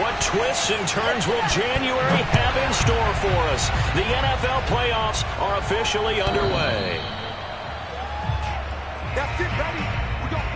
What twists and turns will January have in store for us? The NFL playoffs are officially underway. That's it, ready. We go.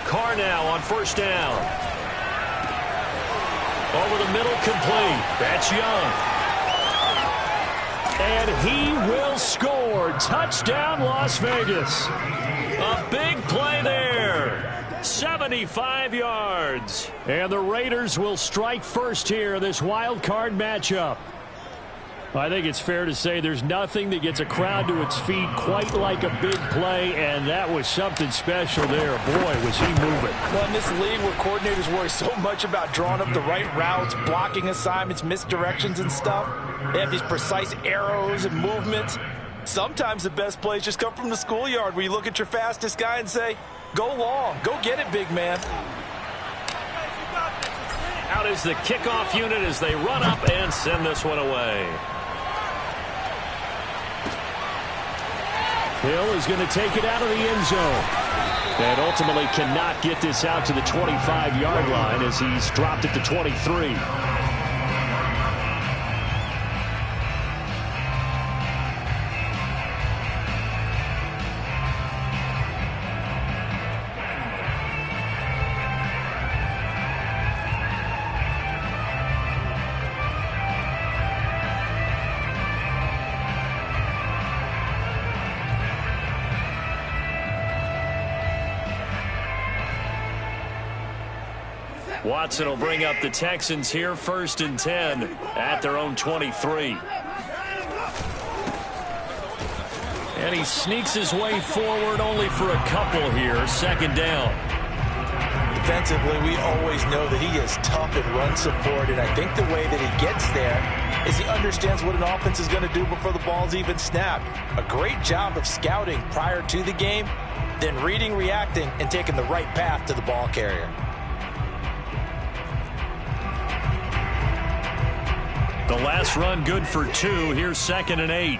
Carr now on first down. Over the middle, complete. That's Young. And he will score. Touchdown, Las Vegas. A big play there. 75 yards. And the Raiders will strike first here in this wild card matchup. I think it's fair to say there's nothing that gets a crowd to its feet quite like a big play, and that was something special there. Boy, was he moving. Well, in this league where coordinators worry so much about drawing up the right routes, blocking assignments, misdirections and stuff, they have these precise arrows and movements. Sometimes the best plays just come from the schoolyard where you look at your fastest guy and say, go long, go get it, big man. Out is the kickoff unit as they run up and send this one away. Hill is going to take it out of the end zone. And ultimately cannot get this out to the 25-yard line as he's dropped at the 23. Watson will bring up the Texans here, 1st and 10 at their own 23. And he sneaks his way forward only for a couple here, 2nd down. defensively, we always know that he is tough in run support, and I think the way that he gets there is he understands what an offense is going to do before the ball's even snapped. A great job of scouting prior to the game, then reading, reacting, and taking the right path to the ball carrier. The last run good for 2. Here's 2nd and 8.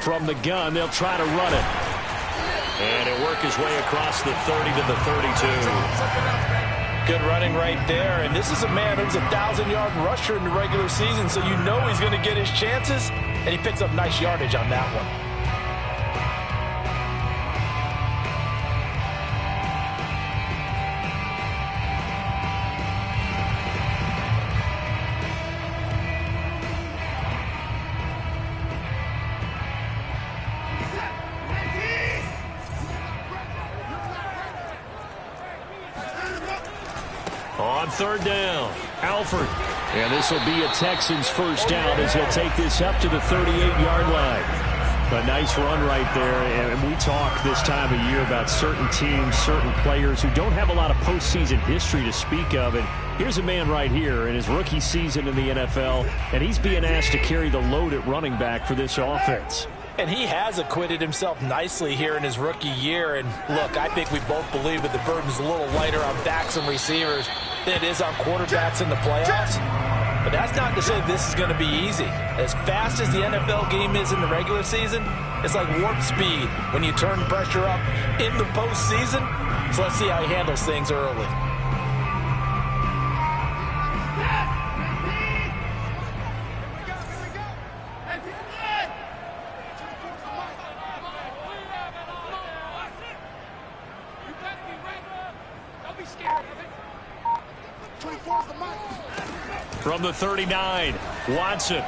From the gun, they'll try to run it. And he'll work his way across the 30 to the 32. Good running right there. And this is a man who's a 1,000-yard rusher in the regular season, so you know he's going to get his chances. And he picks up nice yardage on that one. On 3rd down, Alford. And this will be a Texans first down as he'll take this up to the 38-yard line. A nice run right there. And we talk this time of year about certain teams, certain players who don't have a lot of postseason history to speak of. And here's a man right here in his rookie season in the NFL, and he's being asked to carry the load at running back for this offense. And he has acquitted himself nicely here in his rookie year. And look, I think we both believe that the burden's a little lighter on backs and receivers than it is on quarterbacks in the playoffs. But that's not to say this is going to be easy. As fast as the NFL game is in the regular season, it's like warp speed when you turn pressure up in the postseason. So let's see how he handles things early. From the 39, Watson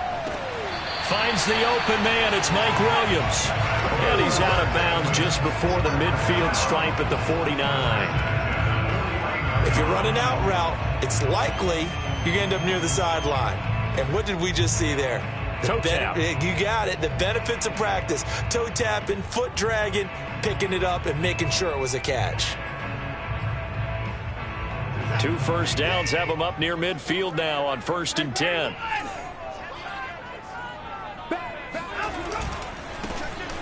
finds the open man. It's Mike Williams. And he's out of bounds just before the midfield stripe at the 49. If you're running out route, it's likely you're going to end up near the sideline. And what did we just see there? Toe tap. You got it. The benefits of practice. Toe tapping, foot dragging, picking it up, and making sure it was a catch. 2 first downs have him up near midfield now on 1st and 10.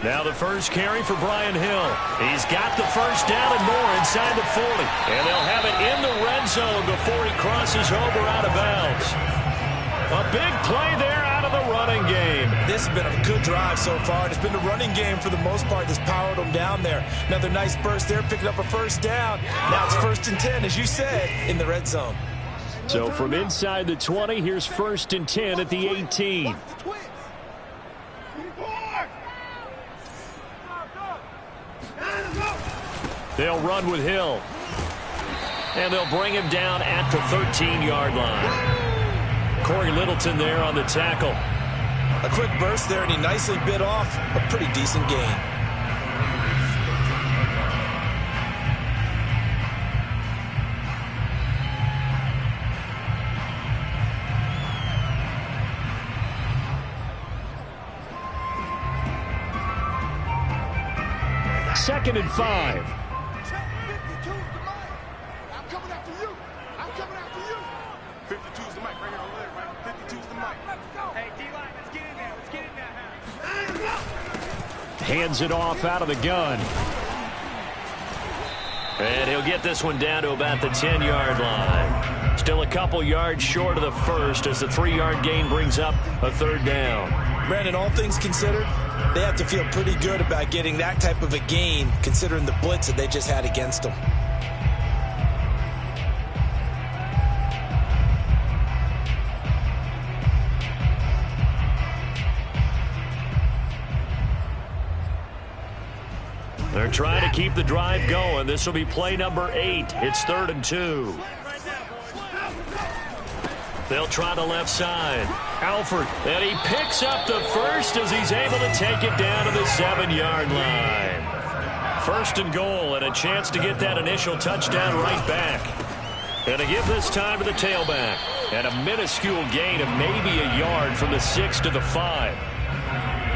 Now the first carry for Brian Hill. He's got the first down and more inside the 40. And they'll have it in the red zone before he crosses over out of bounds. A big play there out of the running game. This has been a good drive so far. It's been the running game for the most part that's powered them down there. Another nice burst there, picking up a first down. Now it's 1st and 10, as you said, in the red zone. So from inside the 20, here's 1st and 10 at the 18. They'll run with Hill. And they'll bring him down at the 13-yard line. Corey Littleton there on the tackle. A quick burst there, and he nicely bit off a pretty decent gain. Second and 5. Hands it off out of the gun. And he'll get this one down to about the 10-yard line. Still a couple yards short of the first as the 3-yard gain brings up a 3rd down. Brandon, all things considered, they have to feel pretty good about getting that type of a gain considering the blitz that they just had against them. They're trying to keep the drive going. This will be play number 8. It's 3rd and 2. They'll try the left side. Alford, and he picks up the first as he's able to take it down to the 7-yard line. 1st and goal, and a chance to get that initial touchdown right back. And to give this time to the tailback. And a minuscule gain of maybe a yard from the 6 to the 5.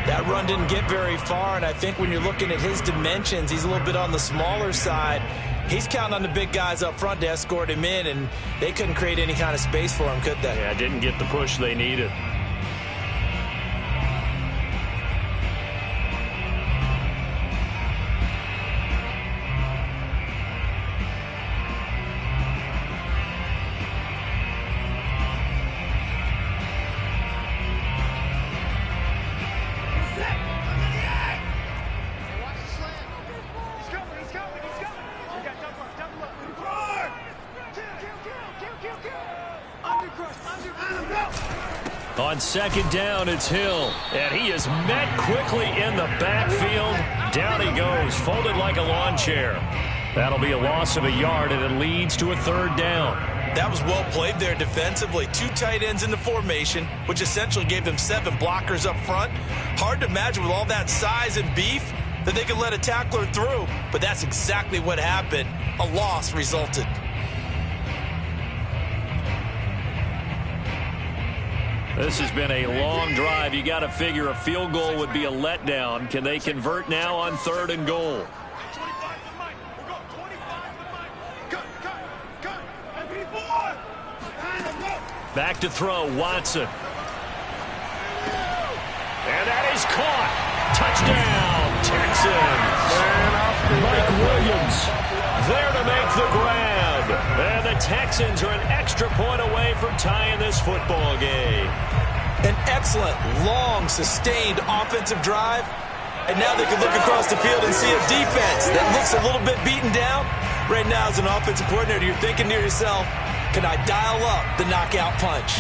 That run didn't get very far, and I think when you're looking at his dimensions, he's a little bit on the smaller side. He's counting on the big guys up front to escort him in, and they couldn't create any kind of space for him, could they? Yeah, didn't get the push they needed. On second down, it's Hill, and he is met quickly in the backfield. Down he goes, folded like a lawn chair. That'll be a loss of a yard, and it leads to a 3rd down. That was well played there defensively. 2 tight ends in the formation, which essentially gave them 7 blockers up front. Hard to imagine with all that size and beef that they could let a tackler through, but that's exactly what happened. A loss resulted. This has been a long drive. You got to figure a field goal would be a letdown. Can they convert now on 3rd and goal? Back to throw, Watson. And that is caught. Touchdown, Texans. Mike Williams there to make the grab. And the Texans are an extra point away from tying this football game. An excellent, long, sustained offensive drive. And now they can look across the field and see a defense that looks a little bit beaten down. Right now, as an offensive coordinator, you're thinking to yourself, can I dial up the knockout punch?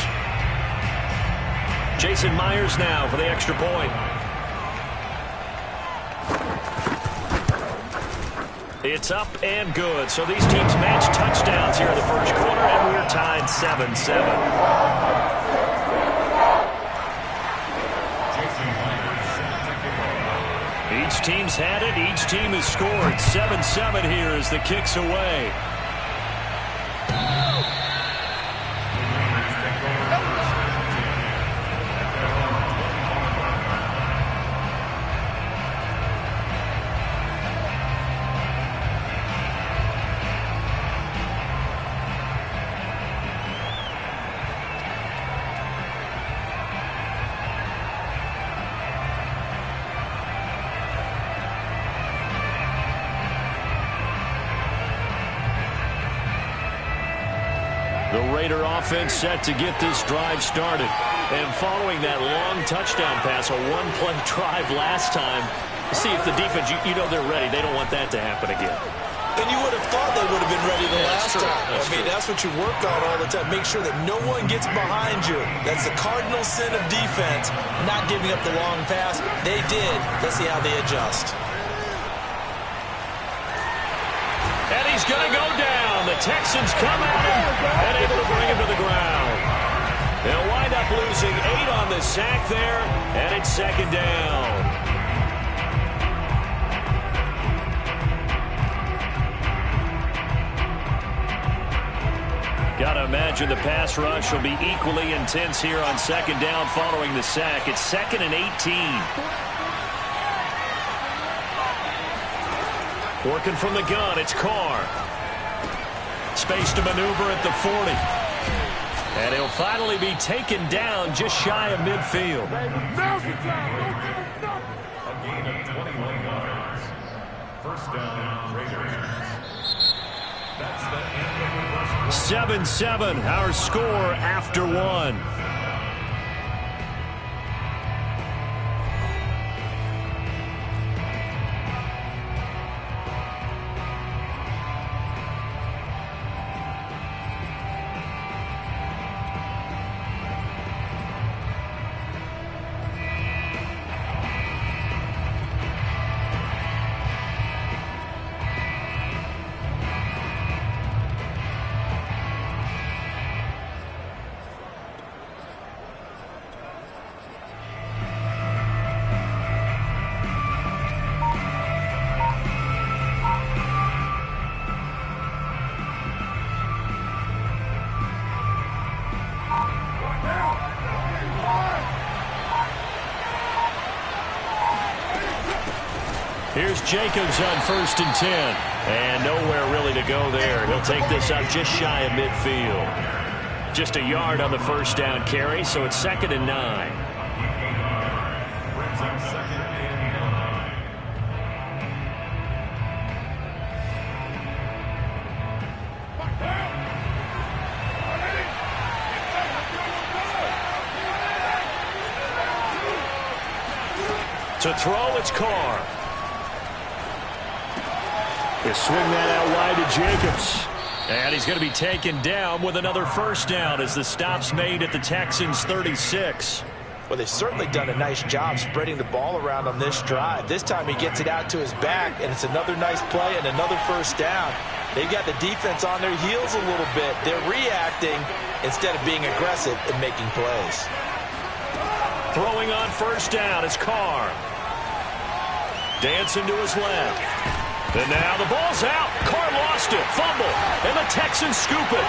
Jason Myers now for the extra point. It's up and good. So these teams match touchdowns here in the first quarter, and we're tied 7-7. Each team's had it. Each team has scored. 7-7 here as the kick's away. The Raider offense set to get this drive started. And following that long touchdown pass, a one-play drive last time, see if the defense, you know they're ready. They don't want that to happen again. And you would have thought they would have been ready the last time. That's what you work on all the time. Make sure that no one gets behind you. That's the cardinal sin of defense, not giving up the long pass. They did. Let's see how they adjust. And he's going to go down. The Texans come at him and able to bring him to the ground. They'll wind up losing 8 on the sack there, and it's 2nd down. Got to imagine the pass rush will be equally intense here on 2nd down following the sack. It's 2nd and 18. Working from the gun, it's Carr. Space to maneuver at the 40. And he'll finally be taken down just shy of midfield. A gain of 21 yards. 1st down, Raiders. That's the end of the first quarter. 7-7, our score after 1. Here's Jacobs on 1st and 10. And nowhere really to go there. He'll take this out just shy of midfield. Just a yard on the first down carry, so it's 2nd and 9. Brings up 2nd and 9. To throw, it's Carr. They swing that out wide to Jacobs. And he's going to be taken down with another first down as the stop's made at the Texans' 36. Well, they've certainly done a nice job spreading the ball around on this drive. This time he gets it out to his back, and it's another nice play and another first down. They've got the defense on their heels a little bit. They're reacting instead of being aggressive and making plays. Throwing on first down is Carr. Dancing to his left. And now the ball's out. Carr lost it. Fumble. And the Texans scoop it.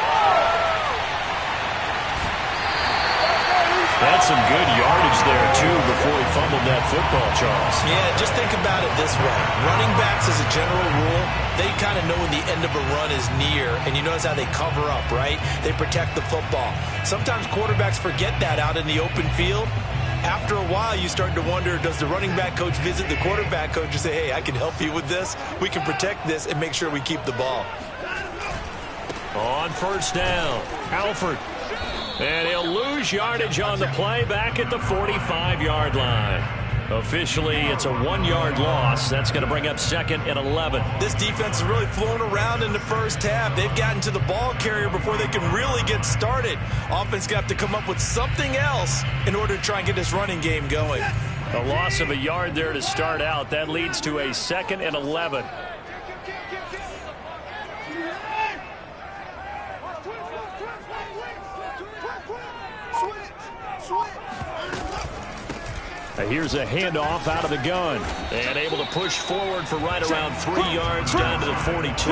That's some good yardage there, too, before he fumbled that football, Charles. Yeah, just think about it this way. Running backs, as a general rule, they kind of know when the end of a run is near, and you notice how they cover up, right? They protect the football. Sometimes quarterbacks forget that out in the open field. After a while, you start to wonder, does the running back coach visit the quarterback coach and say, hey, I can help you with this. We can protect this and make sure we keep the ball. On first down, Alford. And he'll lose yardage on the play back at the 45-yard line. Officially, it's a 1-yard loss. That's going to bring up 2nd and 11. This defense has really flown around in the first half. They've gotten to the ball carrier before they can really get started. Offense got to come up with something else in order to try and get this running game going. A loss of a yard there to start out. That leads to a 2nd and 11. Here's a handoff out of the gun. And able to push forward for right around 3 yards down to the 42.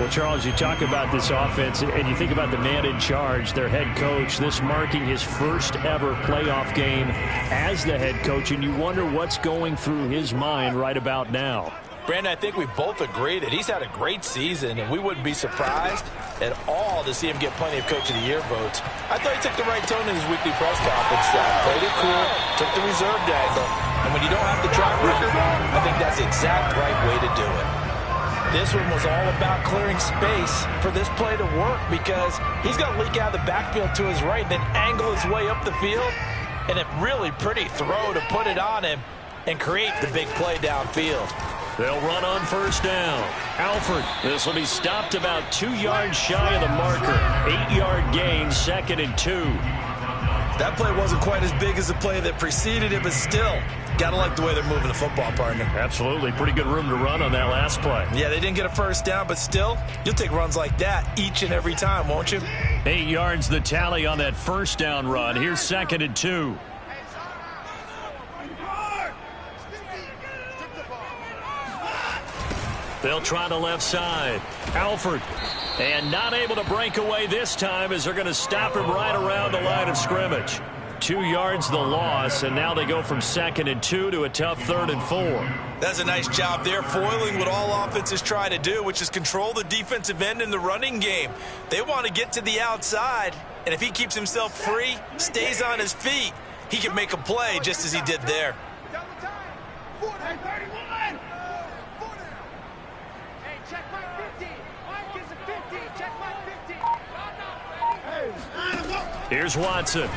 Well, Charles, you talk about this offense, and you think about the man in charge, their head coach, this marking his first ever playoff game as the head coach, and you wonder what's going through his mind right about now. Brandon, I think we both agree that he's had a great season, and we wouldn't be surprised at all to see him get plenty of Coach of the Year votes. I thought he took the right tone in his weekly press conference. Played it cool, took the reserved angle, and when you don't have the track record, I think that's the exact right way to do it. This one was all about clearing space for this play to work because he's going to leak out of the backfield to his right and then angle his way up the field, and a really pretty throw to put it on him and create the big play downfield. They'll run on first down. Alford. This will be stopped about 2 yards shy of the marker. 8-yard gain, 2nd and 2. That play wasn't quite as big as the play that preceded it, but still, gotta like the way they're moving the football, partner. Absolutely. Pretty good room to run on that last play. Yeah, they didn't get a first down, but still, you'll take runs like that each and every time, won't you? 8 yards the tally on that first down run. Here's 2nd and 2. They'll try the left side. Alford. And not able to break away this time as they're going to stop him right around the line of scrimmage. 2 yards the loss, and now they go from 2nd and 2 to a tough 3rd and 4. That's a nice job there, foiling what all offenses try to do, which is control the defensive end in the running game. They want to get to the outside, and if he keeps himself free, stays on his feet, he can make a play just as he did there. Here's Watson.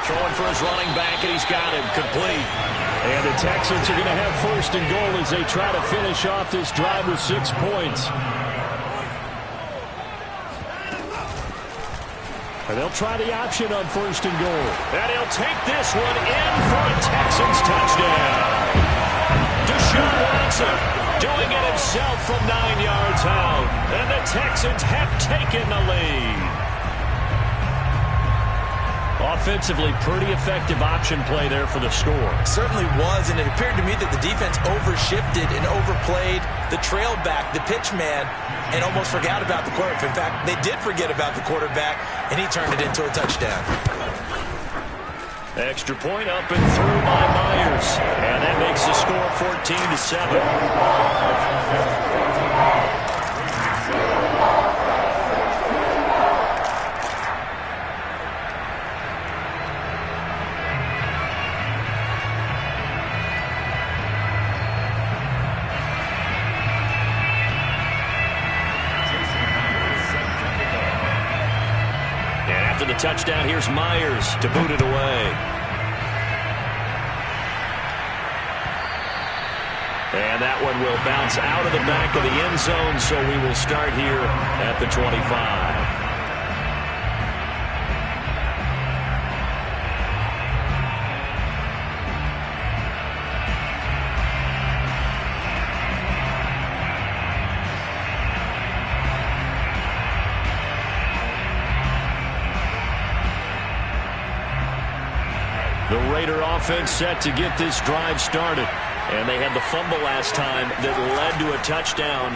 Throwing for his running back, and he's got him complete. And the Texans are going to have 1st and goal as they try to finish off this drive with 6 points. And they'll try the option on 1st and goal. And he'll take this one in for a Texans touchdown. Deshaun Watson doing it himself from 9 yards out. And the Texans have taken the lead. Offensively, pretty effective option play there for the score. Certainly was, and it appeared to me that the defense overshifted and overplayed the trail back, the pitch man, and almost forgot about the quarterback. In fact, they did forget about the quarterback, and he turned it into a touchdown. Extra point up and through by Myers. And that makes the score 14-7. The touchdown, here's Myers to boot it away. And that one will bounce out of the back of the end zone, so we will start here at the 25. The Raider offense set to get this drive started. And they had the fumble last time that led to a touchdown.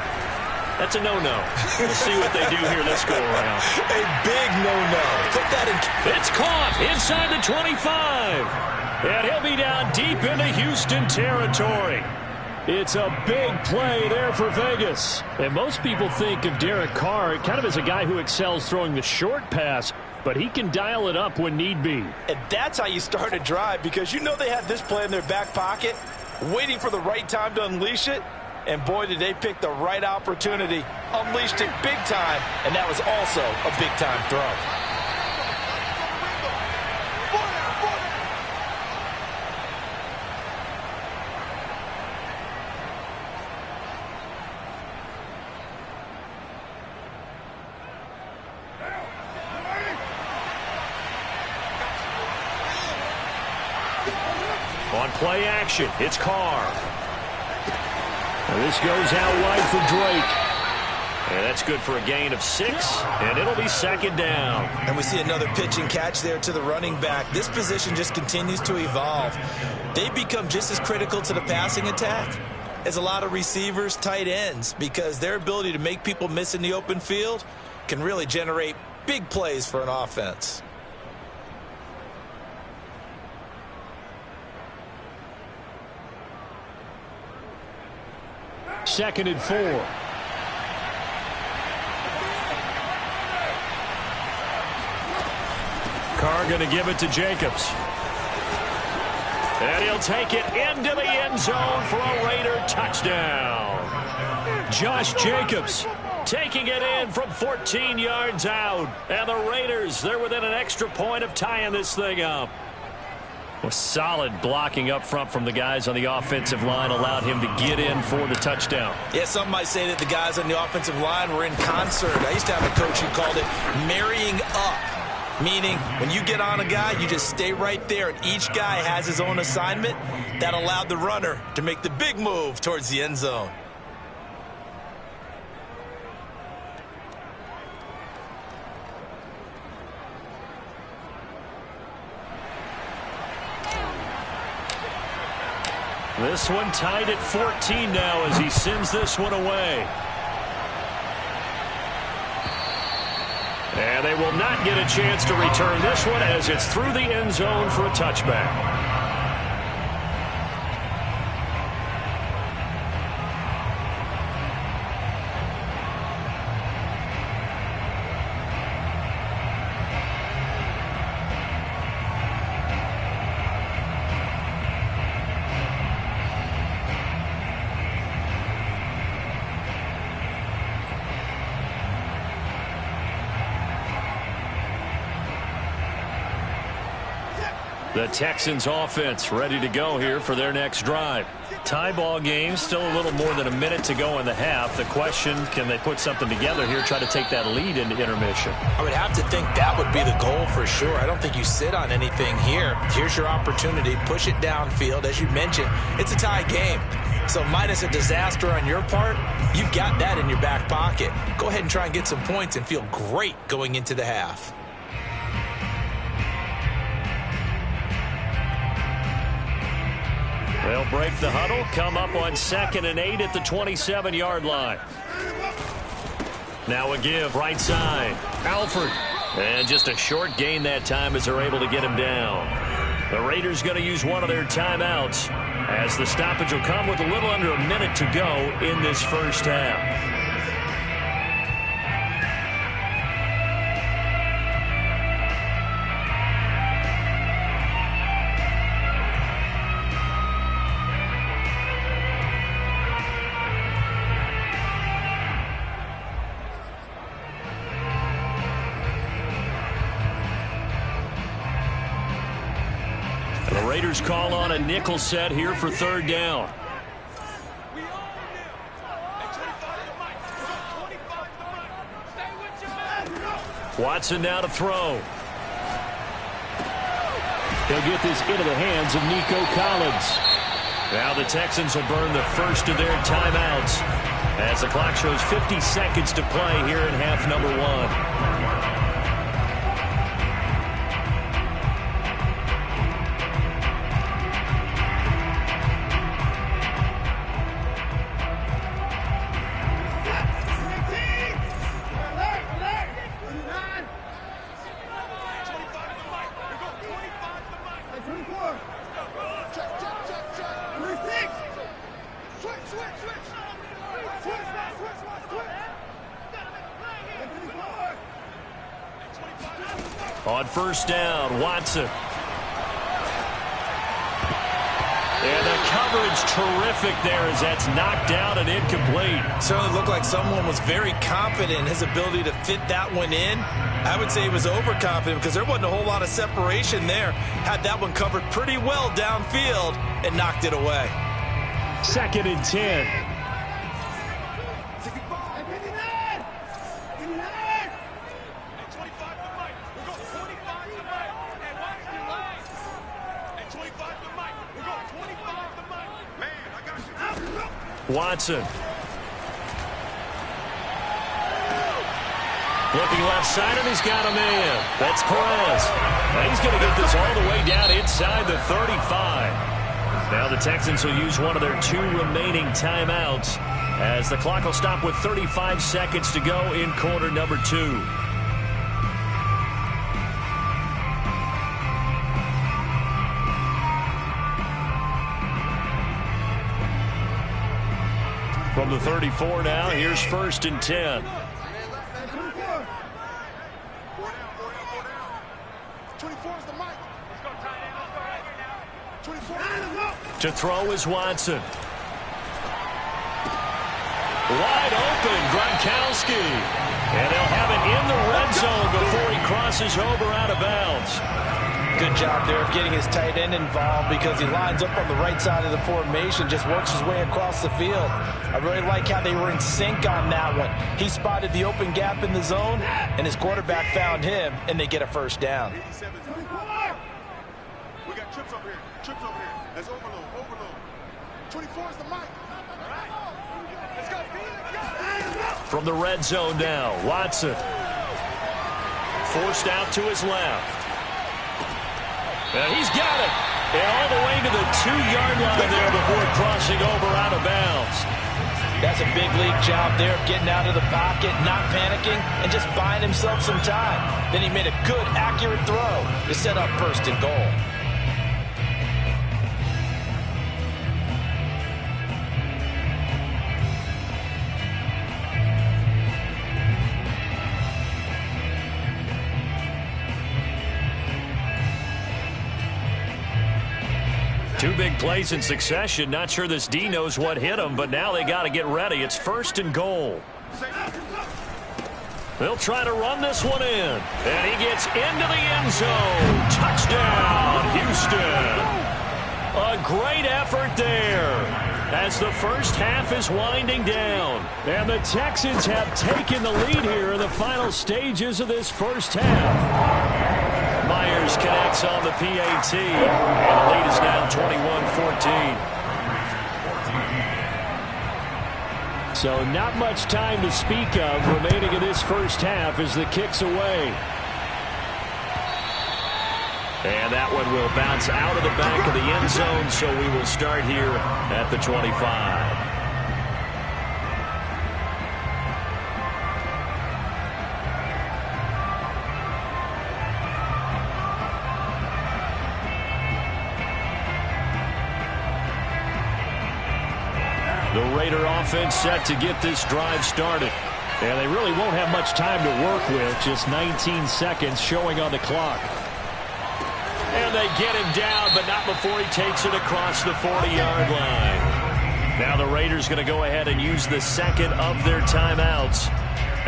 That's a no-no. We'll see what they do here this go-around. A big no-no. Put that in. It's caught inside the 25. And he'll be down deep into Houston territory. It's a big play there for Vegas. And most people think of Derek Carr kind of as a guy who excels throwing the short pass, but he can dial it up when need be. And that's how you start a drive, because you know they had this play in their back pocket, waiting for the right time to unleash it. And boy, did they pick the right opportunity. Unleashed it big time, and that was also a big-time throw. On play action, it's Carr. And this goes out wide for Drake. And that's good for a gain of 6, and it'll be second down. And we see another pitch and catch there to the running back. This position just continues to evolve. They become just as critical to the passing attack as a lot of receivers, tight ends, because their ability to make people miss in the open field can really generate big plays for an offense. Second and 4. Carr going to give it to Jacobs. And he'll take it into the end zone for a Raider touchdown. Josh Jacobs taking it in from 14 yards out. And the Raiders, they're within an extra point of tying this thing up. Well, solid blocking up front from the guys on the offensive line allowed him to get in for the touchdown. Yeah, some might say that the guys on the offensive line were in concert. I used to have a coach who called it marrying up, meaning when you get on a guy, you just stay right there, and each guy has his own assignment. That allowed the runner to make the big move towards the end zone. This one tied at 14 now as he sends this one away. And they will not get a chance to return this one as it's through the end zone for a touchback. The Texans offense ready to go here for their next drive. Tie ball game, still a little more than a minute to go in the half. The question, can they put something together here, try to take that lead into intermission? I would have to think that would be the goal for sure. I don't think you sit on anything here. Here's your opportunity. Push it downfield. As you mentioned, it's a tie game. So minus a disaster on your part, you've got that in your back pocket. Go ahead and try and get some points and feel great going into the half. They'll break the huddle, come up on 2nd and 8 at the 27-yard line. Now a give right side. Alford. And just a short gain that time as they're able to get him down. The Raiders going to use one of their timeouts as the stoppage will come with a little under a minute to go in this first half. The Raiders call on a nickel set here for third down. Watson now to throw. He'll get this into the hands of Nico Collins. Now the Texans will burn the first of their timeouts as the clock shows 50 seconds to play here in half number one. On first down, Watson. And the coverage terrific there as that's knocked out and incomplete. Certainly looked like someone was very confident in his ability to fit that one in. I would say he was overconfident because there wasn't a whole lot of separation there. Had that one covered pretty well downfield and knocked it away. 2nd and 10. Watson. Looking left side, and he's got a man. That's Perez. Now he's going to get this all the way down inside the 35. Now the Texans will use one of their 2 remaining timeouts as the clock will stop with 35 seconds to go in quarter number 2. From the 34 now, here's 1st and 10. To throw is Watson. Wide open, Gronkowski. And they'll have it in the red zone before he crosses over out of bounds. Good job there of getting his tight end involved because he lines up on the right side of the formation, just works his way across the field. I really like how they were in sync on that one. He spotted the open gap in the zone, and his quarterback found him, and they get a first down. We got trips over here. Trips over here. Let's overload. Overload. 24 is the mic. All right. Let's go. From the red zone now, Watson. Forced out to his left. And he's got it. And all the way to the 2-yard line there before crossing over out of bounds. That's a big league job there of getting out of the pocket, not panicking, and just buying himself some time. Then he made a good, accurate throw to set up 1st and goal. Two big plays in succession. Not sure this D knows what hit him, but now they got to get ready. It's 1st and goal. They'll try to run this one in. And he gets into the end zone. Touchdown, Houston. A great effort there as the first half is winding down. And the Texans have taken the lead here in the final stages of this first half. Myers connects on the PAT, and the lead is now 21-14. So not much time to speak of remaining in this first half as the kick's away. And that one will bounce out of the back of the end zone, so we will start here at the 25. The Raider offense set to get this drive started. And they really won't have much time to work with. Just 19 seconds showing on the clock. And they get him down, but not before he takes it across the 40-yard line. Now the Raiders going to go ahead and use the second of their timeouts,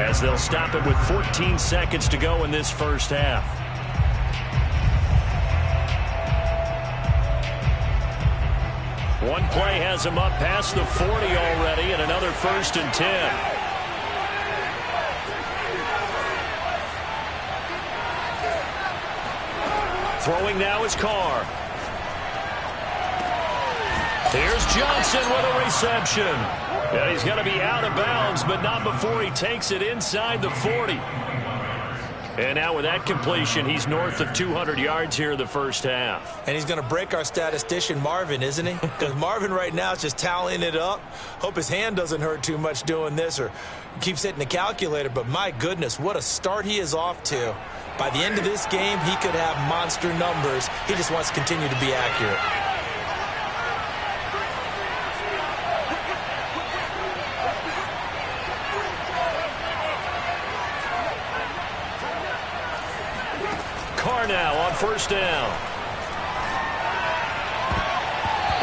as they'll stop it with 14 seconds to go in this first half. One play has him up past the 40 already, and another 1st and 10. Throwing now is Carr. Here's Johnson with a reception. And he's going to be out of bounds, but not before he takes it inside the 40. And now with that completion, he's north of 200 yards here in the first half. And he's going to break our statistician Marvin, isn't he? Because Marvin right now is just tallying it up. Hope his hand doesn't hurt too much doing this or keeps hitting the calculator. But my goodness, what a start he is off to. By the end of this game, he could have monster numbers. He just wants to continue to be accurate. Carr now on 1st down.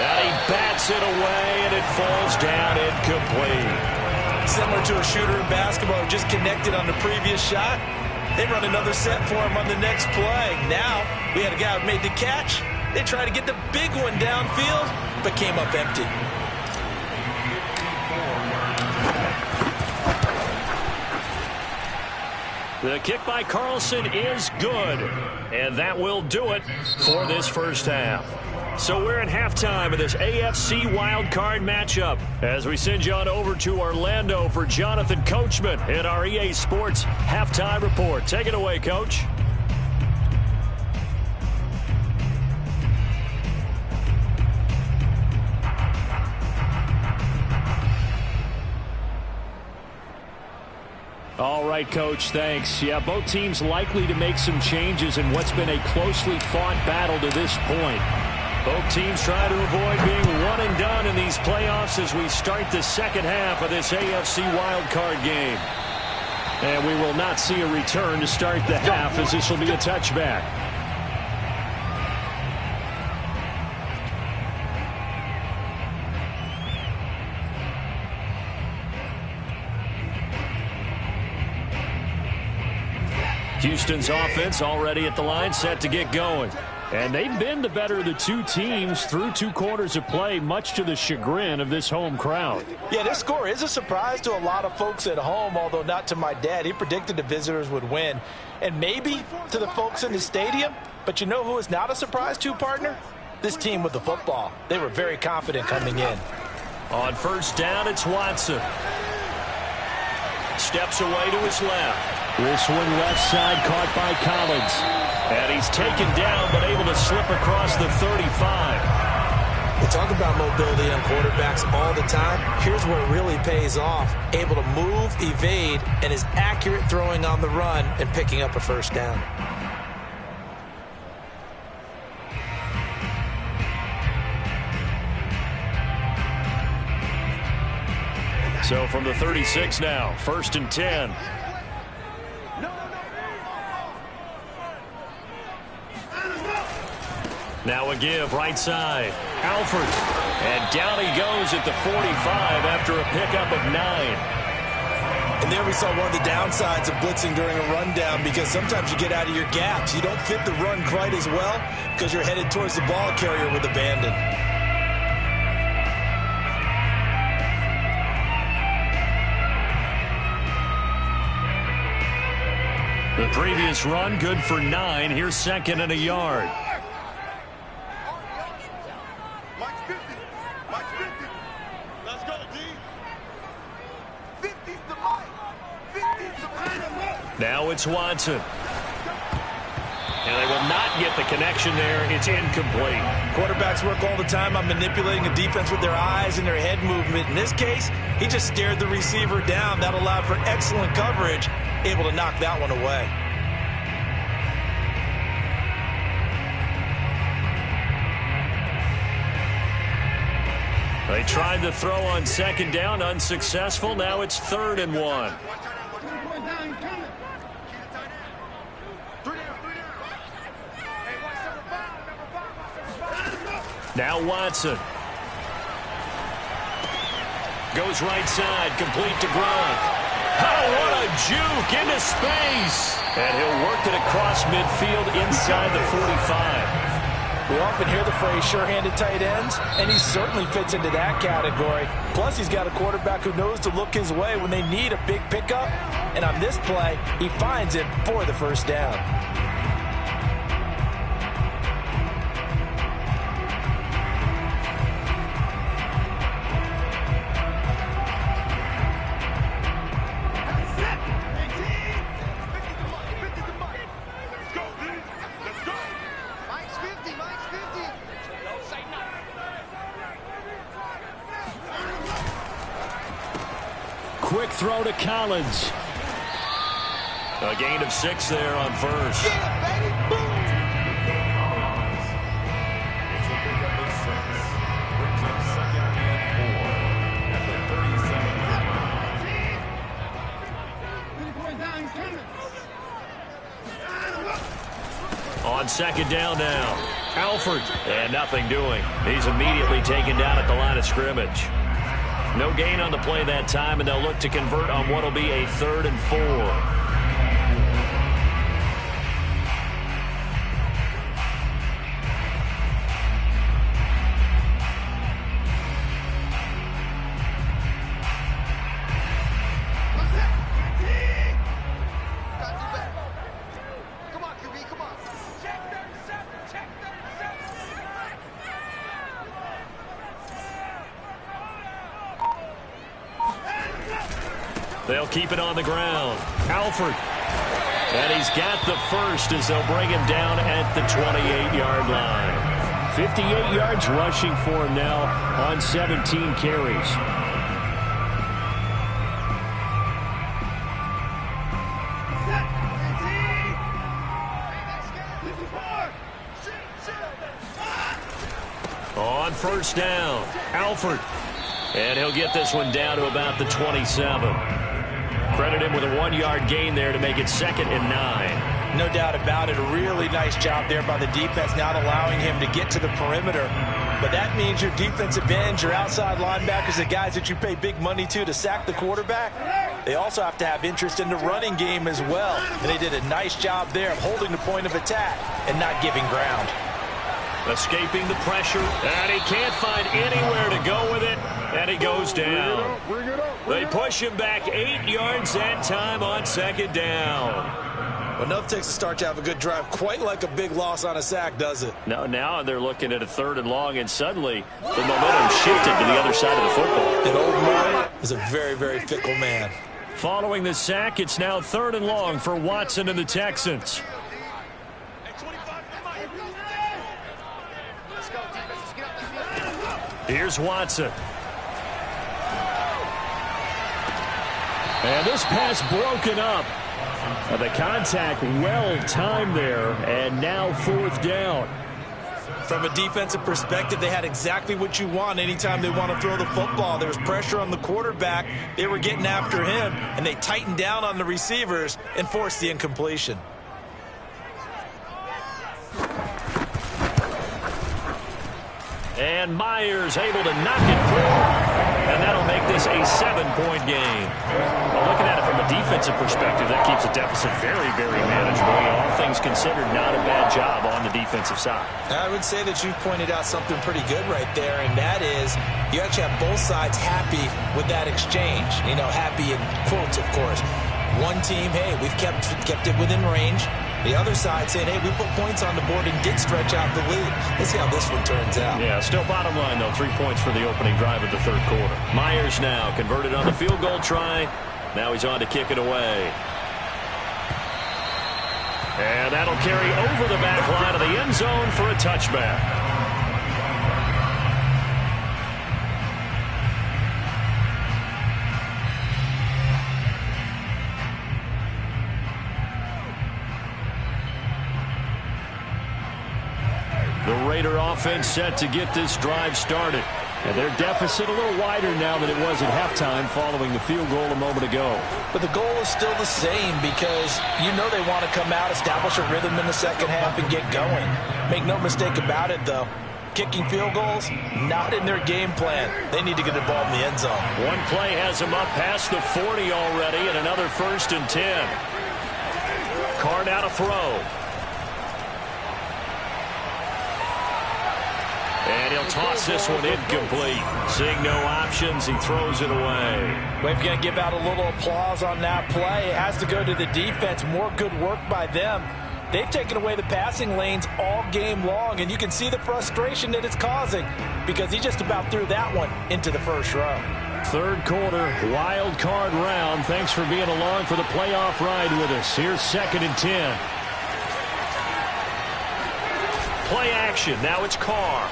And he bats it away, and it falls down incomplete. Similar to a shooter in basketball who just connected on the previous shot. They run another set for him on the next play. Now, we had a guy who made the catch. They tried to get the big one downfield, but came up empty. The kick by Carlson is good, and that will do it for this first half. So we're at halftime of this AFC wildcard matchup as we send you on over to Orlando for Jonathan Coachman in our EA Sports Halftime Report. Take it away, Coach. All right, Coach, thanks. Yeah, both teams likely to make some changes in what's been a closely fought battle to this point. Both teams try to avoid being one and done in these playoffs as we start the second half of this AFC wildcard game. And we will not see a return to start the half, as this will be a touchback. Houston's offense already at the line, set to get going. And they've been the better of the two teams through 2 quarters of play, much to the chagrin of this home crowd. Yeah, this score is a surprise to a lot of folks at home, although not to my dad. He predicted the visitors would win. And maybe to the folks in the stadium. But you know who is not a surprise to, partner? This team with the football. They were very confident coming in. On 1st down, it's Watson. Steps away to his left. This one left side caught by Collins. And he's taken down but able to slip across the 35. We talk about mobility on quarterbacks all the time. Here's where it really pays off. Able to move, evade, and is accurate throwing on the run and picking up a 1st down. So from the 36 now, 1st and 10. Now a give right side. Alford. And down he goes at the 45 after a pickup of 9. And there we saw one of the downsides of blitzing during a rundown, because sometimes you get out of your gaps. You don't fit the run quite as well because you're headed towards the ball carrier with abandon. The previous run good for 9. Here's 2nd and a yard. Now it's Watson. And they will not get the connection there. It's incomplete. Quarterbacks work all the time on manipulating a defense with their eyes and their head movement. In this case, he just stared the receiver down. That allowed for excellent coverage, able to knock that one away. They tried to throw on second down, unsuccessful. Now it's 3rd and 1. Now Watson. Goes right side, complete to Gronk. Oh, what a juke into space. And he'll work it across midfield inside the 45. We often hear the phrase sure-handed tight ends, and he certainly fits into that category. Plus, he's got a quarterback who knows to look his way when they need a big pickup. And on this play, he finds it for the first down. Quick throw to Collins. A gain of 6 there on first. It's a pickup of 6. Brings up 2nd and 4 at the 37-yard line. On second down now. Alford. And nothing doing. He's immediately taken down at the line of scrimmage. No gain on the play that time, and they'll look to convert on what will be a 3rd and 4. They'll keep it on the ground. Alford. And he's got the first as they'll bring him down at the 28-yard line. 58 yards rushing for him now on 17 carries. On first down, Alford. And he'll get this one down to about the 27. Credit him with a 1-yard gain there to make it 2nd and 9. No doubt about it. A really nice job there by the defense, not allowing him to get to the perimeter. But that means your defensive ends, your outside linebackers, the guys that you pay big money to sack the quarterback, they also have to have interest in the running game as well. And they did a nice job there of holding the point of attack and not giving ground. Escaping the pressure, and he can't find anywhere to go with it, and he goes down. They push him back 8 yards that time on second down. Well, enough takes to start to have a good drive, quite like a big loss on a sack, does it? No, now they're looking at a 3rd and long, and suddenly the momentum shifted to the other side of the football. And old Martin is a very, very fickle man. Following the sack, it's now 3rd and long for Watson and the Texans. Here's Watson. And this pass broken up. The contact well timed there, and now 4th down. From a defensive perspective, they had exactly what you want anytime they want to throw the football. There was pressure on the quarterback. They were getting after him, and they tightened down on the receivers and forced the incompletion. And Myers able to knock it through, and that'll make this a 7-point game. Well, looking at it from a defensive perspective, that keeps the deficit very, very manageable. All things considered, not a bad job on the defensive side. I would say that you've pointed out something pretty good right there, and that is you actually have both sides happy with that exchange. You know, happy in quotes, of course. One team, hey, we've kept it within range. The other side saying, hey, we put points on the board and did stretch out the lead. Let's see how this one turns out. Yeah, still bottom line, though. 3 points for the opening drive of the 3rd quarter. Myers now converted on the field goal try. Now he's on to kick it away. And that'll carry over the back line of the end zone for a touchback. The Raider offense set to get this drive started. And their deficit a little wider now than it was at halftime following the field goal a moment ago. But the goal is still the same because you know they want to come out, establish a rhythm in the second half, and get going. Make no mistake about it, though. Kicking field goals, not in their game plan. They need to get the ball in the end zone. One play has them up past the 40 already, and another 1st and 10. Carr now to throw. And he'll toss this one incomplete. Seeing no options, he throws it away. Well, if you're going to give out a little applause on that play, it has to go to the defense. More good work by them. They've taken away the passing lanes all game long, and you can see the frustration that it's causing because he just about threw that one into the first row. Third quarter, wild card round. Thanks for being along for the playoff ride with us. Here's 2nd and 10. Play action. Now it's Carr.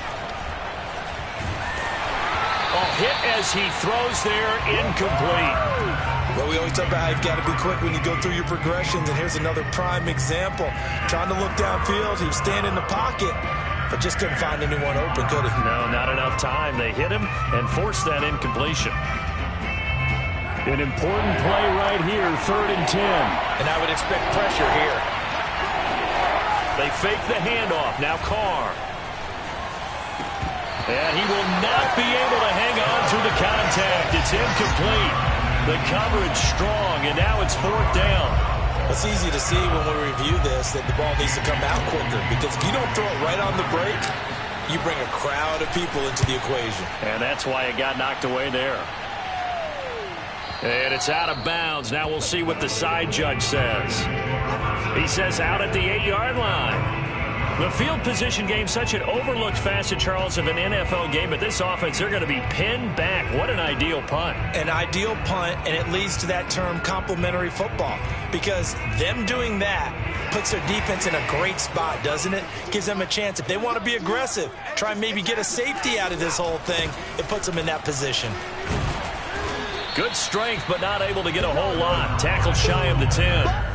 Hit as he throws there, incomplete. Well, we always talk about how you've got to be quick when you go through your progressions, and here's another prime example. Trying to look downfield, he was standing in the pocket, but just couldn't find anyone open, could he? No, not enough time. They hit him and forced that incompletion. An important play right here, 3rd and 10. And I would expect pressure here. They fake the handoff. Now Carr. And he will not be able to hang on through the contact. It's incomplete. The coverage strong, and now it's 4th down. It's easy to see when we review this that the ball needs to come out quicker because if you don't throw it right on the break, you bring a crowd of people into the equation. And that's why it got knocked away there. And it's out of bounds. Now we'll see what the side judge says. He says out at the 8-yard line. The field position game, such an overlooked facet, Charles, of an NFL game. But this offense, they're going to be pinned back. What an ideal punt. An ideal punt, and it leads to that term complementary football. Because them doing that puts their defense in a great spot, doesn't it? Gives them a chance. If they want to be aggressive, try and maybe get a safety out of this whole thing, it puts them in that position. Good strength, but not able to get a whole lot. Tackled shy of the 10.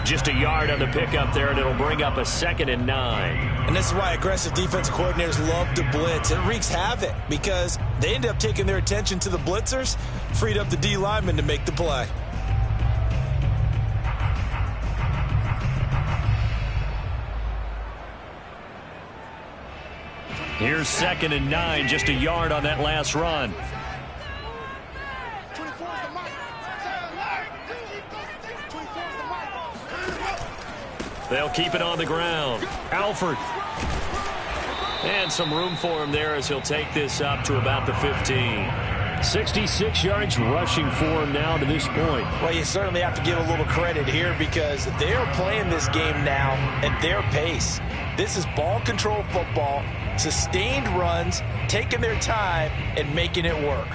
Just a yard on the pickup there, and it'll bring up a 2nd and 9. And this is why aggressive defensive coordinators love to blitz. It wreaks havoc because they end up taking their attention to the blitzers, freed up the D lineman to make the play. Here's 2nd and 9, just a yard on that last run. They'll keep it on the ground. Alford. And some room for him there as he'll take this up to about the 15. 66 yards rushing for him now to this point. Well, you certainly have to give a little credit here because they're playing this game now at their pace. This is ball control football, sustained runs, taking their time, and making it work.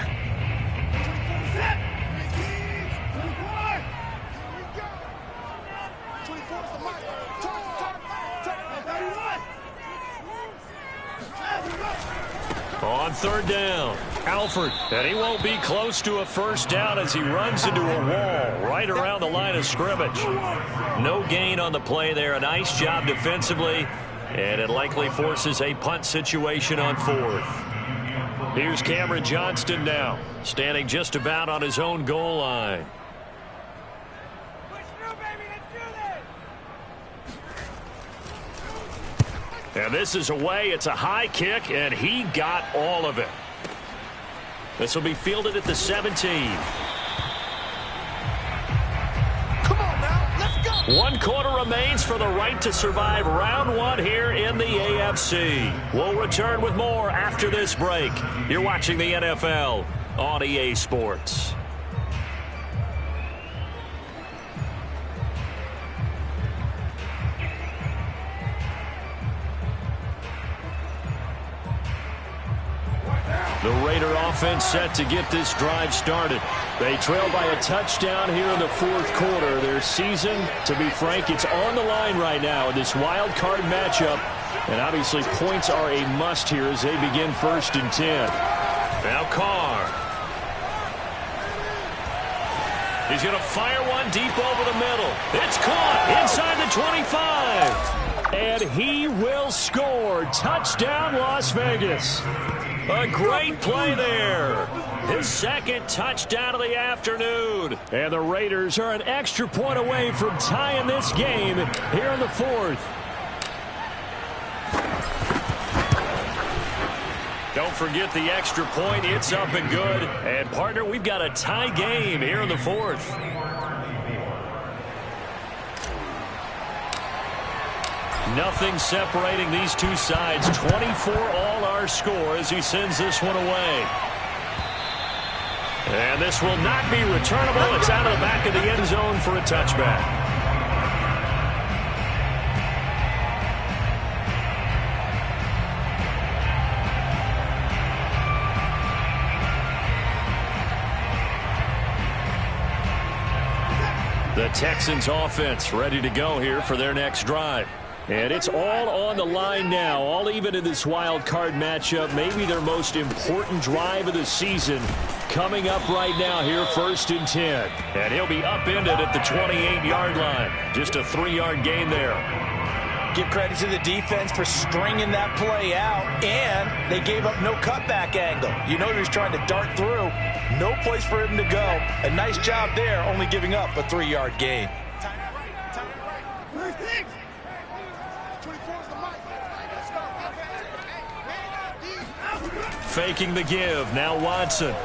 On 3rd down, Alford, and he won't be close to a 1st down as he runs into a wall right around the line of scrimmage. No gain on the play there. A nice job defensively, and it likely forces a punt situation on 4th. Here's Cameron Johnston now, standing just about on his own goal line. And this is away. It's a high kick, and he got all of it. This will be fielded at the 17. Come on now, let's go. 1 quarter remains for the right to survive round 1 here in the AFC. We'll return with more after this break. You're watching the NFL on EA Sports. The Raider offense set to get this drive started. They trail by a touchdown here in the 4th quarter. Their season, to be frank, it's on the line right now in this wild card matchup. And obviously points are a must here as they begin 1st and 10. Now Carr. He's going to fire one deep over the middle. It's caught inside the 25. And he will score. Touchdown, Las Vegas. A great play there. His second touchdown of the afternoon. And the Raiders are an extra point away from tying this game here in the fourth. Don't forget the extra point. It's up and good. And, partner, we've got a tie game here in the fourth. Nothing separating these two sides. 24 all our score as he sends this one away. And this will not be returnable. It's out of the back of the end zone for a touchback. The Texans offense ready to go here for their next drive. And it's all on the line now, all even in this wild card matchup. Maybe their most important drive of the season coming up right now here, 1st and 10. And he'll be upended at the 28-yard line. Just a 3-yard gain there. Give credit to the defense for stringing that play out, and they gave up no cutback angle. You know he was trying to dart through. No place for him to go. A nice job there, only giving up a 3-yard gain. Faking the give. Now Watson.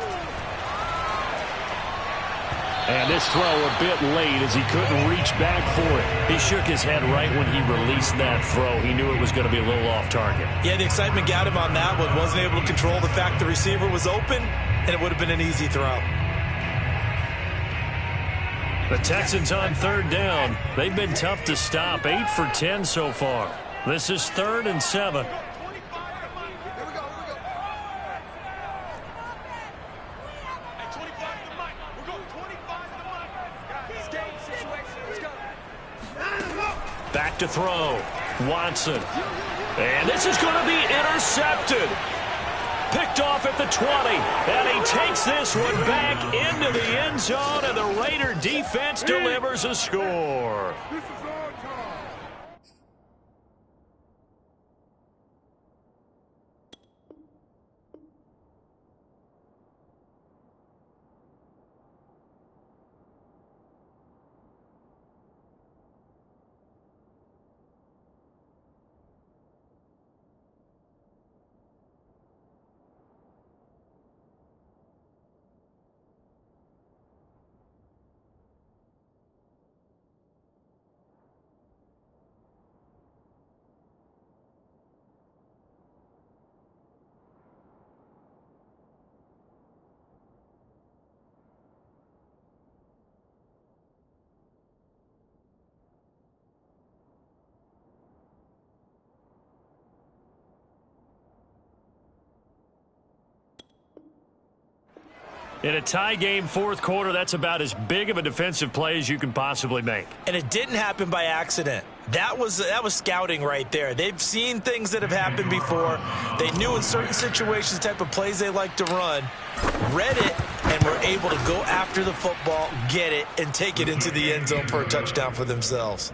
And this throw a bit late as he couldn't reach back for it. He shook his head right when he released that throw. He knew it was going to be a little off target. Yeah, the excitement got him on that one. Wasn't able to control the fact the receiver was open, and it would have been an easy throw. The Texans on 3rd down. They've been tough to stop. 8 for 10 so far. This is 3rd and 7. Back to throw. Watson. And this is going to be intercepted. Picked off at the 20. And he takes this one back into the end zone, and the Raider defense delivers a score. In a tie game, 4th quarter, that's about as big of a defensive play as you can possibly make. And it didn't happen by accident. That was scouting right there. They've seen things that have happened before. They knew in certain situations the type of plays they like to run, read it, and were able to go after the football, get it, and take it into the end zone for a touchdown for themselves.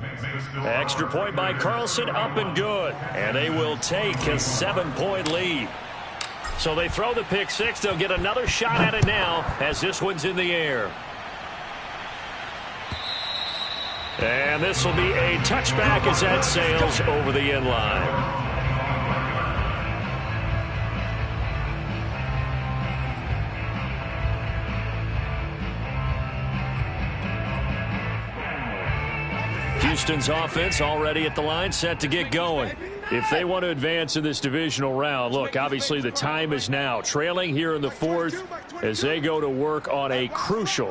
Extra point by Carlson, up and good. And they will take a 7-point lead. So they throw the pick six. They'll get another shot at it now as this one's in the air. And this will be a touchback as that sails over the end line. Houston's offense already at the line, set to get going. If they want to advance in this divisional round, look, obviously the time is now. Trailing here in the fourth as they go to work on a crucial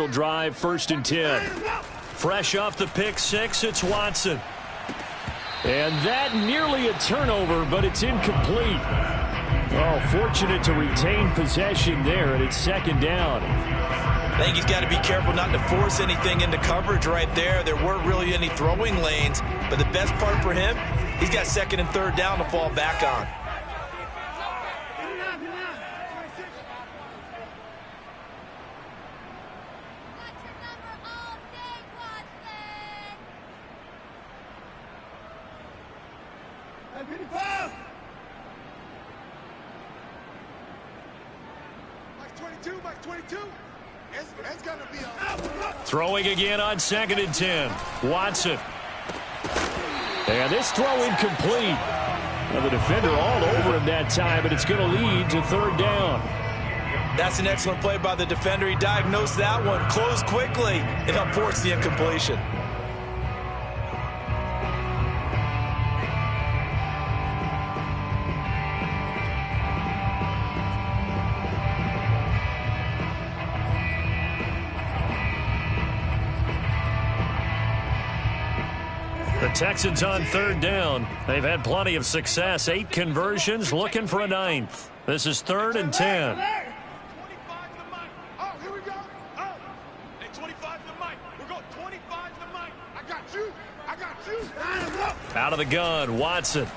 drive, 1st and 10. Fresh off the pick six, it's Watson. And that nearly a turnover, but it's incomplete. Oh, fortunate to retain possession there, and it's 2nd down. I think he's got to be careful not to force anything into coverage right there. There weren't really any throwing lanes, but the best part for him, he's got 2nd and 3rd down to fall back on. 22 by 22. It's going to be a... Throwing again on 2nd and 10. Watson. And this throw incomplete. Now the defender all over him that time, but it's going to lead to 3rd down. That's an excellent play by the defender. He diagnosed that one, closed quickly, and helped force the incompletion. The Texans on 3rd down. They've had plenty of success. 8 conversions, looking for a 9th. This is 3rd and 10. 25 to the mic. Oh, here we go. Oh. Hey, 25 to the mic. We're going 25 to the mic. I got you. I got you. Out of the gun, Watson.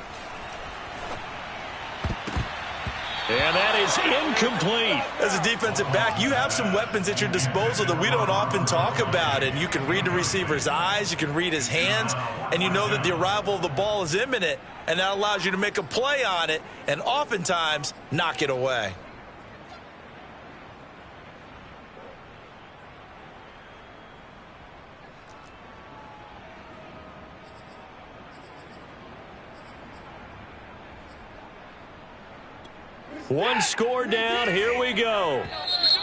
And that is incomplete. As a defensive back, you have some weapons at your disposal that we don't often talk about. And you can read the receiver's eyes, you can read his hands, and you know that the arrival of the ball is imminent, and that allows you to make a play on it and oftentimes knock it away. One score down. Here we go.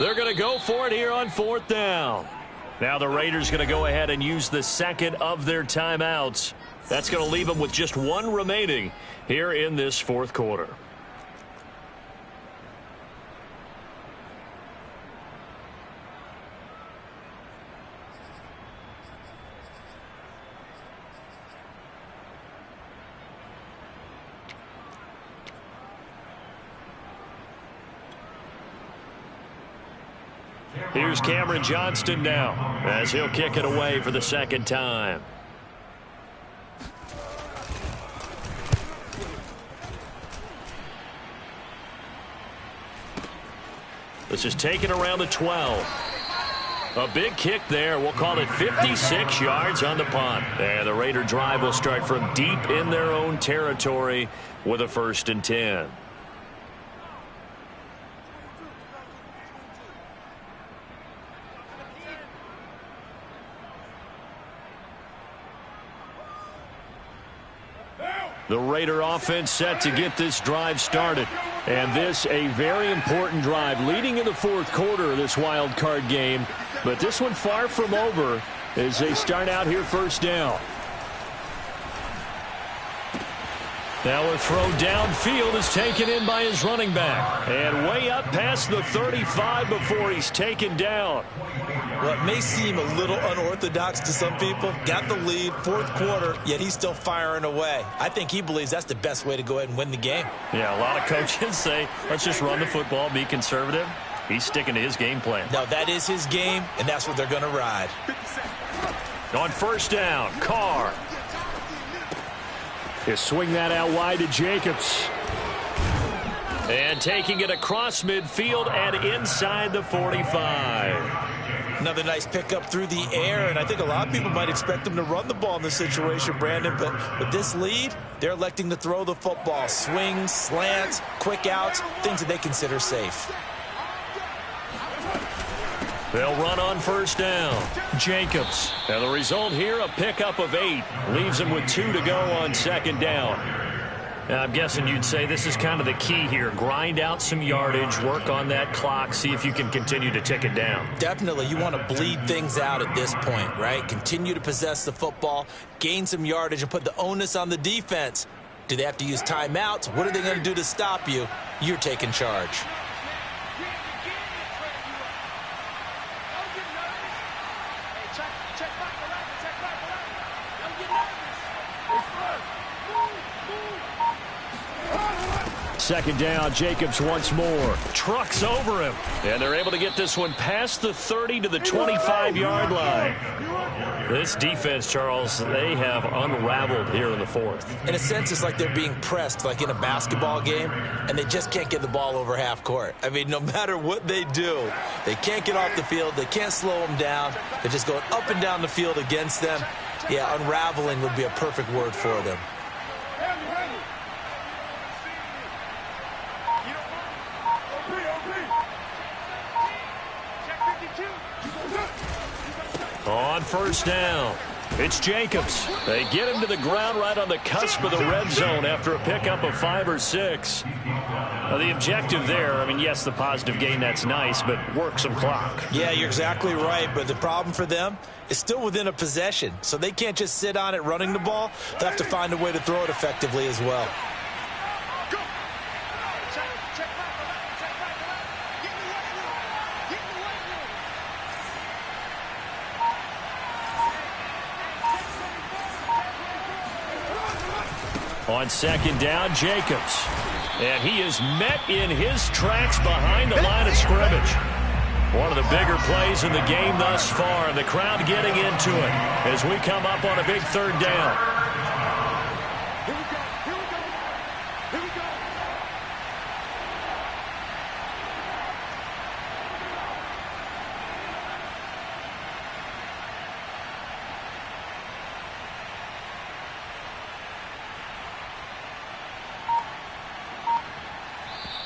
They're going to go for it here on 4th down. Now the Raiders going to go ahead and use the second of their timeouts. That's going to leave them with just 1 remaining here in this 4th quarter. Here's Cameron Johnston now as he'll kick it away for the 2nd time. This is taken around the 12. A big kick there. We'll call it 56 yards on the punt. And the Raider drive will start from deep in their own territory with a 1st and 10. The Raider offense set to get this drive started. And this a very important drive leading in the 4th quarter of this wild card game. But this one far from over as they start out here 1st down. Now a throw downfield is taken in by his running back. And way up past the 35 before he's taken down. What may seem a little unorthodox to some people, got the lead, 4th quarter, yet he's still firing away. I think he believes that's the best way to go ahead and win the game. Yeah, a lot of coaches say, let's just run the football, be conservative. He's sticking to his game plan. Now, that is his game, and that's what they're going to ride. On 1st down, Carr. He'll swing that out wide to Jacobs. And taking it across midfield and inside the 45. Another nice pickup through the air, and I think a lot of people might expect them to run the ball in this situation, Brandon, but with this lead, they're electing to throw the football. Swings, slants, quick outs, things that they consider safe. They'll run on 1st down. Jacobs. And the result here, a pickup of 8. Leaves him with 2 to go on 2nd down. Now, I'm guessing you'd say this is kind of the key here. Grind out some yardage, work on that clock, see if you can continue to tick it down. Definitely. You want to bleed things out at this point, right? Continue to possess the football, gain some yardage, and put the onus on the defense. Do they have to use timeouts? What are they going to do to stop you? You're taking charge. Second down, Jacobs once more. Trucks over him. And they're able to get this one past the 30 to the 25-yard line. This defense, Charles, they have unraveled here in the 4th. In a sense, it's like they're being pressed like in a basketball game, and they just can't get the ball over half court. I mean, no matter what they do, they can't get off the field. They can't slow them down. They're just going up and down the field against them. Yeah, unraveling would be a perfect word for them. On first down, it's Jacobs. They get him to the ground right on the cusp of the red zone after a pickup of 5 or 6. Now, the objective there, I mean, yes, the positive gain, that's nice, but work some clock. Yeah, you're exactly right, but the problem for them is still within a possession, so they can't just sit on it running the ball. They'll have to find a way to throw it effectively as well. On second down, Jacobs. And he is met in his tracks behind the line of scrimmage. One of the bigger plays in the game thus far, and the crowd getting into it as we come up on a big third down. Here we go. Here we go. Here we go.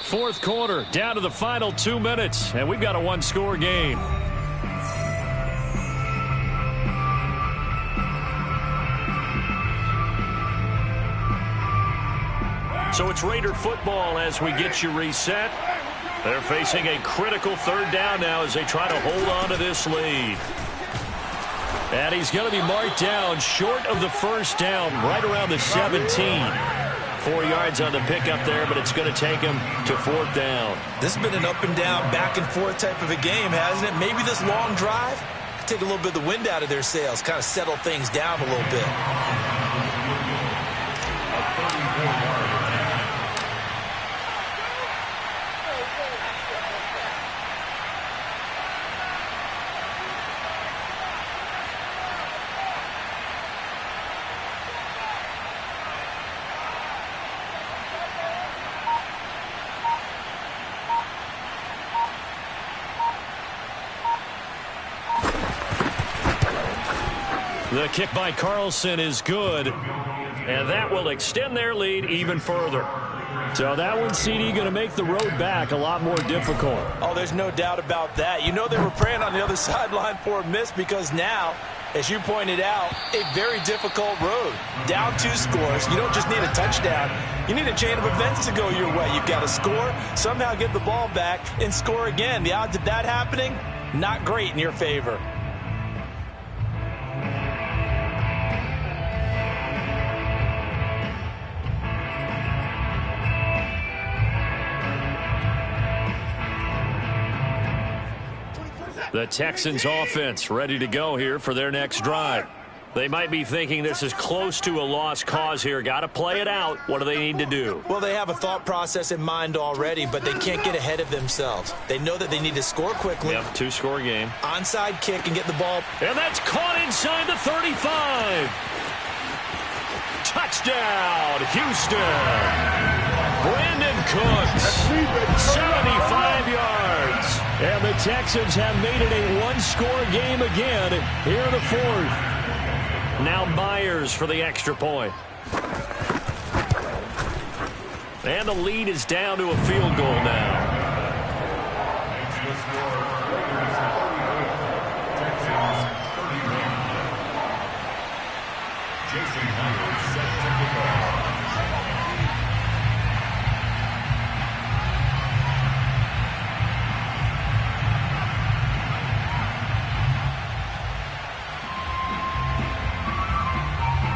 Fourth quarter, down to the final 2 minutes, and we've got a one-score game. So it's Raider football as we get you reset. They're facing a critical third down now as they try to hold on to this lead. And he's going to be marked down short of the first down, right around the 17. 4 yards on the pickup there, but it's going to take him to fourth down. This has been an up and down, back and forth type of a game, hasn't it? Maybe this long drive could take a little bit of the wind out of their sails, kind of settle things down a little bit. The kick by Carlson is good, and that will extend their lead even further. So that one, CD, going to make the road back a lot more difficult. Oh, there's no doubt about that. You know they were praying on the other sideline for a miss because now, as you pointed out, a very difficult road. Down 2 scores. You don't just need a touchdown. You need a chain of events to go your way. You've got to score, somehow get the ball back, and score again. The odds of that happening, not great in your favor. The Texans offense ready to go here for their next drive. They might be thinking this is close to a lost cause here. Got to play it out. What do they need to do? Well, they have a thought process in mind already, but they can't get ahead of themselves. They know that they need to score quickly. Yep, 2-score game. Onside kick and get the ball. And that's caught inside the 35. Touchdown, Houston. Brandon Cooks, 75 yards. And the Texans have made it a one-score game again here in the fourth. Now Myers for the extra point. And the lead is down to a field goal now.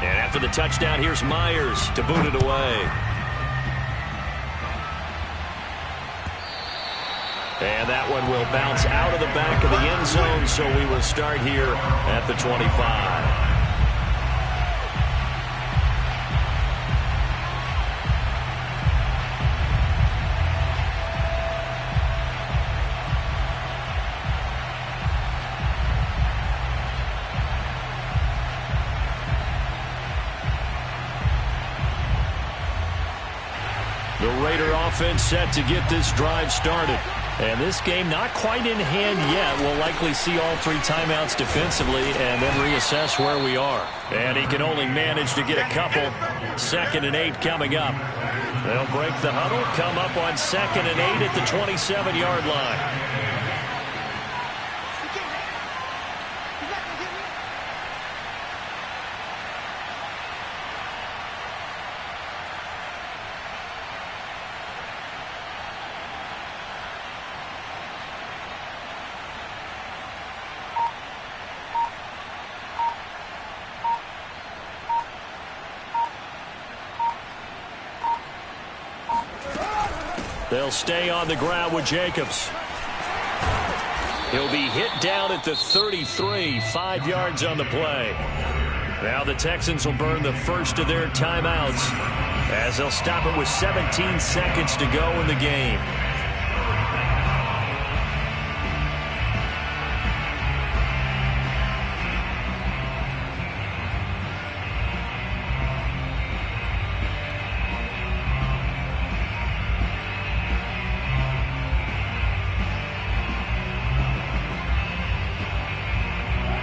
After the touchdown, here's Myers to boot it away. And that one will bounce out of the back of the end zone, so we will start here at the 25. The Raider offense set to get this drive started. And this game not quite in hand yet. We'll likely see all 3 timeouts defensively and then reassess where we are. And he can only manage to get a couple. 2nd and 8 coming up. They'll break the huddle, come up on 2nd and 8 at the 27-yard line. They'll stay on the ground with Jacobs. He'll be hit down at the 33, 5 yards on the play. Now the Texans will burn the first of their timeouts as they'll stop it with 17 seconds to go in the game.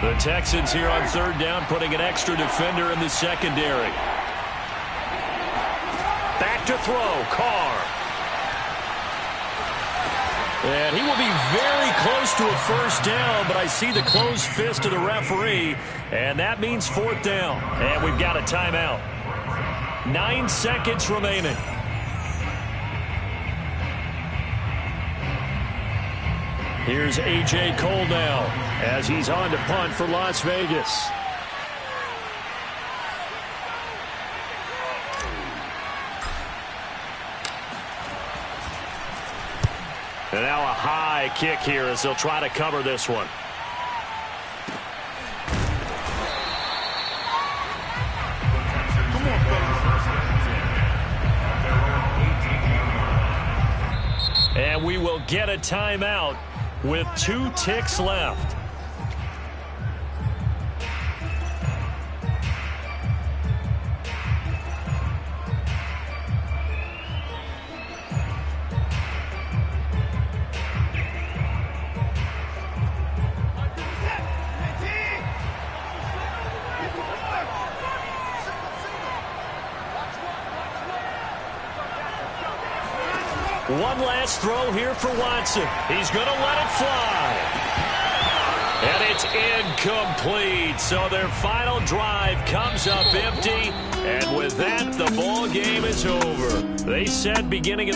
The Texans here on third down, putting an extra defender in the secondary. Back to throw, Carr. And he will be very close to a first down, but I see the closed fist of the referee, and that means fourth down. And we've got a timeout. 9 seconds remaining. Here's A.J. Cole now as he's on to punt for Las Vegas. And now a high kick here as they'll try to cover this one. And we will get a timeout with 2 ticks left. One last throw here for Watson. He's going to let it fly. And it's incomplete. So their final drive comes up empty. And with that, the ball game is over. They said beginning of